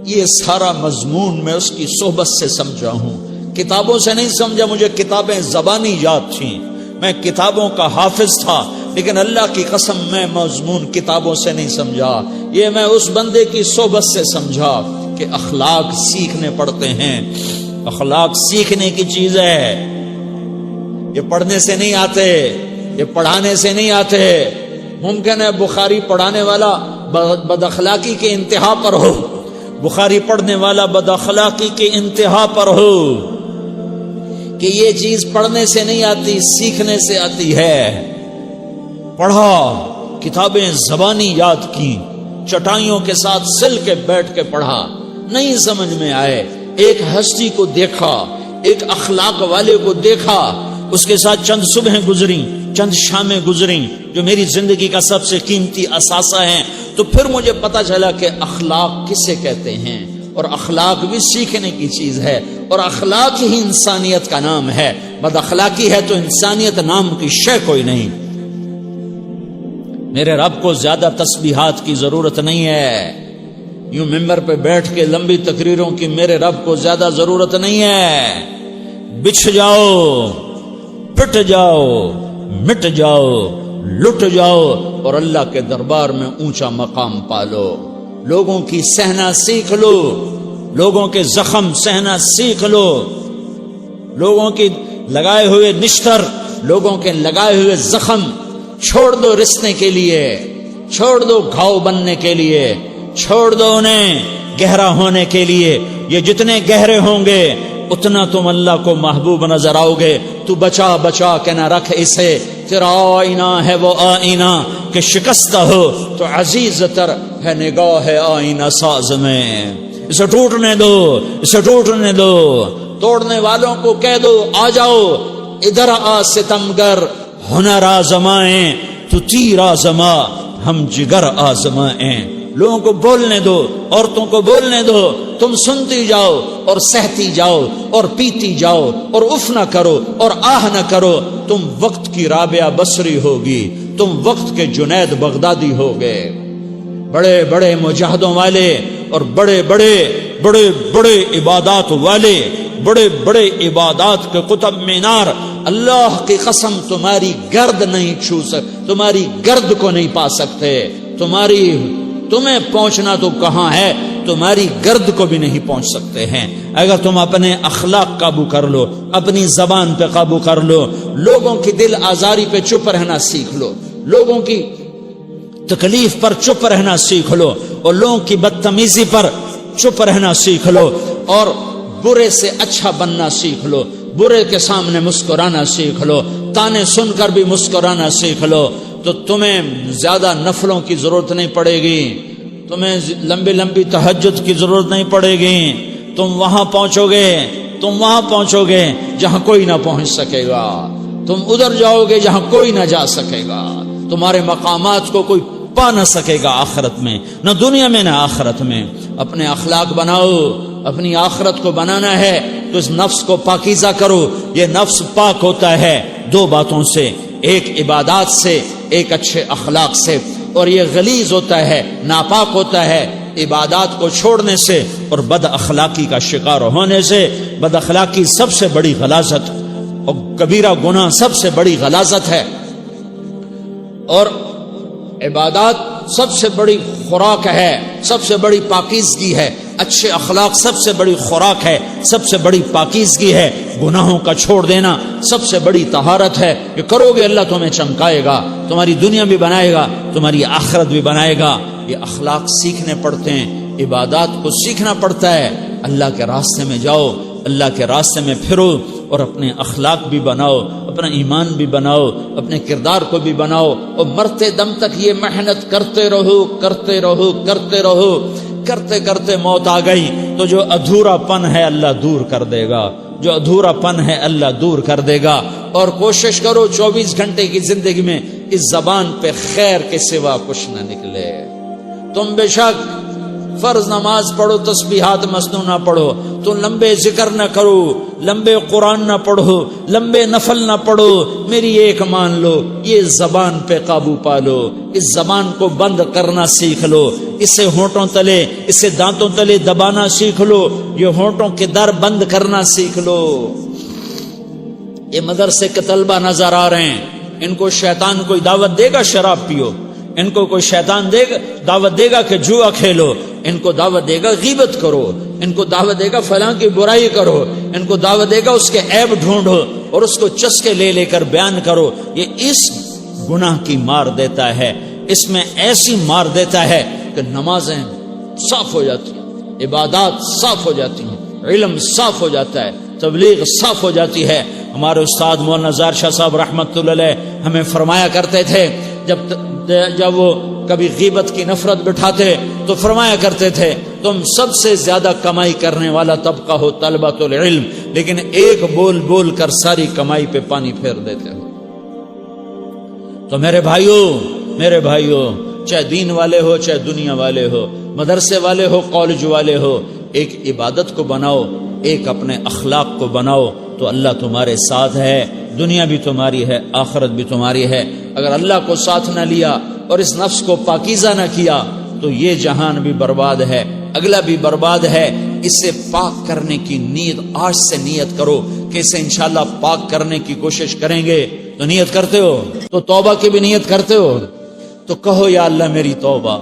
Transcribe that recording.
یہ سارا مضمون میں اس کی صحبت سے سمجھا ہوں، کتابوں سے نہیں سمجھا۔ مجھے کتابیں زبانی یاد تھیں، میں کتابوں کا حافظ تھا، لیکن اللہ کی قسم میں مضمون کتابوں سے نہیں سمجھا، یہ میں اس بندے کی صحبت سے سمجھا کہ اخلاق سیکھنے پڑتے ہیں۔ اخلاق سیکھنے کی چیز ہے، یہ پڑھنے سے نہیں آتے، یہ پڑھانے سے نہیں آتے۔ ممکن ہے بخاری پڑھانے والا بد اخلاقی کے انتہا پر ہو، بخاری پڑھنے والا بد اخلاقی کے انتہا پر ہو، کہ یہ چیز پڑھنے سے نہیں آتی، سیکھنے سے آتی ہے۔ پڑھا، کتابیں زبانی یاد کی، چٹائیوں کے ساتھ سل کے بیٹھ کے پڑھا، نہیں سمجھ میں آئے، ایک ہستی کو دیکھا، ایک اخلاق والے کو دیکھا، اس کے ساتھ چند صبحیں گزری، چند شامیں گزری جو میری زندگی کا سب سے قیمتی اثاثہ ہیں، تو پھر مجھے پتا چلا کہ اخلاق کسے کہتے ہیں، اور اخلاق بھی سیکھنے کی چیز ہے، اور اخلاق ہی انسانیت کا نام ہے۔ بد اخلاقی ہے تو انسانیت نام کی شے کوئی نہیں۔ میرے رب کو زیادہ تسبیحات کی ضرورت نہیں ہے، یوں ممبر پہ بیٹھ کے لمبی تقریروں کی میرے رب کو زیادہ ضرورت نہیں ہے۔ بچھ جاؤ، پٹ جاؤ، مٹ جاؤ، لٹ جاؤ، اور اللہ کے دربار میں اونچا مقام پالو۔ لوگوں کی سہنا سیکھ لو، لوگوں کے زخم سہنا سیکھ لو، لوگوں کی لگائے ہوئے نشتر، لوگوں کے لگائے ہوئے زخم چھوڑ دو رسنے کے لیے، چھوڑ دو گھاؤ بننے کے لیے، چھوڑ دو انہیں گہرا ہونے کے لیے۔ یہ جتنے گہرے ہوں گے اتنا تم اللہ کو محبوب نظر آؤ گے۔ تو بچا بچا کے نہ رکھ اسے، تیرا آئینہ ہے وہ آئینہ کہ شکستہ ہو تو عزیز تر ہے نگاہ آئینہ ساز میں۔ اسے ٹوٹنے دو، اسے ٹوٹنے دو، توڑنے والوں کو کہہ دو آ جاؤ، ادھر آ ستمگر، ہنر آزمائیں تو تیر آزما، ہم جگر آزمائیں۔ لوگوں کو بولنے دو، عورتوں کو بولنے دو، تم سنتی جاؤ اور سہتی جاؤ اور پیتی جاؤ اور اف نہ کرو اور آہ نہ کرو۔ تم وقت کی رابعہ بصری ہوگی، تم وقت کے جنید بغدادی ہوگے۔ بڑے بڑے مجاہدوں والے اور بڑے بڑے بڑے بڑے عبادات والے، بڑے بڑے عبادات کے قطب مینار، اللہ کی قسم تمہاری گرد نہیں چھو سکتے، تمہاری گرد کو نہیں پا سکتے۔ تمہیں پہنچنا تو کہاں ہے، تمہاری گرد کو بھی نہیں پہنچ سکتے ہیں۔ اگر تم اپنے اخلاق قابو کر لو، اپنی زبان پہ قابو کر لو، لوگوں کی دل آزاری پہ چپ رہنا سیکھ لو، لوگوں کی تکلیف پر چپ رہنا سیکھ لو، اور لوگوں کی بدتمیزی پر چپ رہنا سیکھ لو، اور برے سے اچھا بننا سیکھ لو، برے کے سامنے مسکرانا سیکھ لو، تانے سن کر بھی مسکرانا سیکھ لو، تو تمہیں زیادہ نفلوں کی ضرورت نہیں پڑے گی، تمہیں لمبی لمبی تہجد کی ضرورت نہیں پڑے گی۔ تم وہاں پہنچو گے، تم وہاں پہنچو گے جہاں کوئی نہ پہنچ سکے گا، تم ادھر جاؤ گے جہاں کوئی نہ جا سکے گا، تمہارے مقامات کو کوئی پا نہ سکے گا آخرت میں، نہ دنیا میں نہ آخرت میں۔ اپنے اخلاق بناؤ، اپنی آخرت کو بنانا ہے تو اس نفس کو پاکیزہ کرو۔ یہ نفس پاک ہوتا ہے دو باتوں سے، ایک عبادات سے، ایک اچھے اخلاق سے، اور یہ غلیظ ہوتا ہے، ناپاک ہوتا ہے عبادات کو چھوڑنے سے اور بد اخلاقی کا شکار ہونے سے۔ بد اخلاقی سب سے بڑی غلاظت اور کبیرہ گناہ سب سے بڑی غلاظت ہے، اور عبادات سب سے بڑی خوراک ہے، سب سے بڑی پاکیزگی ہے۔ اچھے اخلاق سب سے بڑی خوراک ہے، سب سے بڑی پاکیزگی ہے۔ گناہوں کا چھوڑ دینا سب سے بڑی طہارت ہے۔ یہ کرو گے اللہ تمہیں چمکائے گا، تمہاری دنیا بھی بنائے گا، تمہاری آخرت بھی بنائے گا۔ یہ اخلاق سیکھنے پڑتے ہیں، عبادات کو سیکھنا پڑتا ہے۔ اللہ کے راستے میں جاؤ، اللہ کے راستے میں پھرو، اور اپنے اخلاق بھی بناؤ، اپنا ایمان بھی بناؤ، اپنے کردار کو بھی بناؤ، اور مرتے دم تک یہ محنت کرتے رہو، کرتے رہو، کرتے رہو۔ کرتے کرتے موت آ گئی تو جو ادھورا پن ہے اللہ دور کر دے گا، جو ادھورا پن ہے اللہ دور کر دے گا۔ اور کوشش کرو 24 گھنٹے کی زندگی میں اس زبان پہ خیر کے سوا کچھ نہ نکلے۔ تم بے شک فرض نماز پڑھو تسبیحات مسنون نہ پڑھو، تو لمبے ذکر نہ کرو، لمبے قرآن نہ پڑھو، لمبے نفل نہ پڑھو، میری ایک مان لو، یہ زبان پہ قابو پالو، اس زبان کو بند کرنا سیکھ لو، اسے ہونٹوں تلے، اسے دانتوں تلے دبانا سیکھ لو، یہ ہونٹوں کے در بند کرنا سیکھ لو۔ یہ مدرسے کے طلبہ نظر آ رہے ہیں، ان کو شیطان کوئی دعوت دے گا شراب پیو، ان کو کوئی شیطان دعوت دے گا کہ جوا کھیلو، ان کو دعوت دے گا غیبت کرو، ان کو دعوت دے گا فلاں کی برائی کرو، ان کو دعوت دے گا اس کے عیب ڈھونڈو اور اس کو چسکے لے لے کر بیان کرو۔ یہ اس گناہ کی مار دیتا ہے، اس میں ایسی مار دیتا ہے کہ نمازیں صاف ہو جاتی ہیں، عبادات صاف ہو جاتی ہیں، علم صاف ہو جاتا ہے، تبلیغ صاف ہو جاتی ہے۔ ہمارے استاد مولانا زار شاہ صاحب رحمۃ اللہ علیہ ہمیں فرمایا کرتے تھے، جب وہ کبھی غیبت کی نفرت بٹھاتے تو فرمایا کرتے تھے تم سب سے زیادہ کمائی کرنے والا طبقہ ہو طلبۃ العلم، لیکن ایک بول بول کر ساری کمائی پہ پانی پھیر دیتے ہو۔ تو میرے بھائیوں چاہے دین والے ہو چاہے دنیا والے ہو، مدرسے والے ہو کالج والے ہو، ایک عبادت کو بناؤ، ایک اپنے اخلاق کو بناؤ، تو اللہ تمہارے ساتھ ہے، دنیا بھی تمہاری ہے، آخرت بھی تمہاری ہے۔ اگر اللہ کو ساتھ نہ لیا اور اس نفس کو پاکیزہ نہ کیا تو یہ جہان بھی برباد ہے، اگلا بھی برباد ہے۔ اسے پاک کرنے کی نیت آج سے نیت کرو کہ اسے انشاءاللہ پاک کرنے کی کوشش کریں گے۔ تو نیت کرتے ہو تو توبہ کی بھی نیت کرتے ہو، تو کہو یا اللہ میری توبہ،